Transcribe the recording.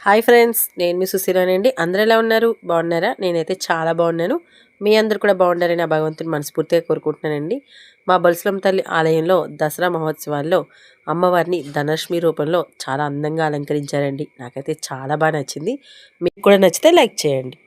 Hi friends, నేను మీ సుశీలానండి. అందరూ ఎలా ఉన్నారు? బాగున్నారా? నేనైతే చాలా బాగున్నాను. మీ అందరు కూడా బాగుండాలని ఆ భగవంతుని మనస్ఫూర్తిగా కోరుకుంటున్నానండి. మా బల్సులమ్మ తల్లి ఆలయంలో దసరా మహోత్సవాల్లో అమ్మవారిని ధనలక్ష్మి రూపంలో చాలా అందంగా అలంకరించారండి. నాకైతే చాలా బాగా నచ్చింది. మీకు కూడా నచ్చితే లైక్ చేయండి.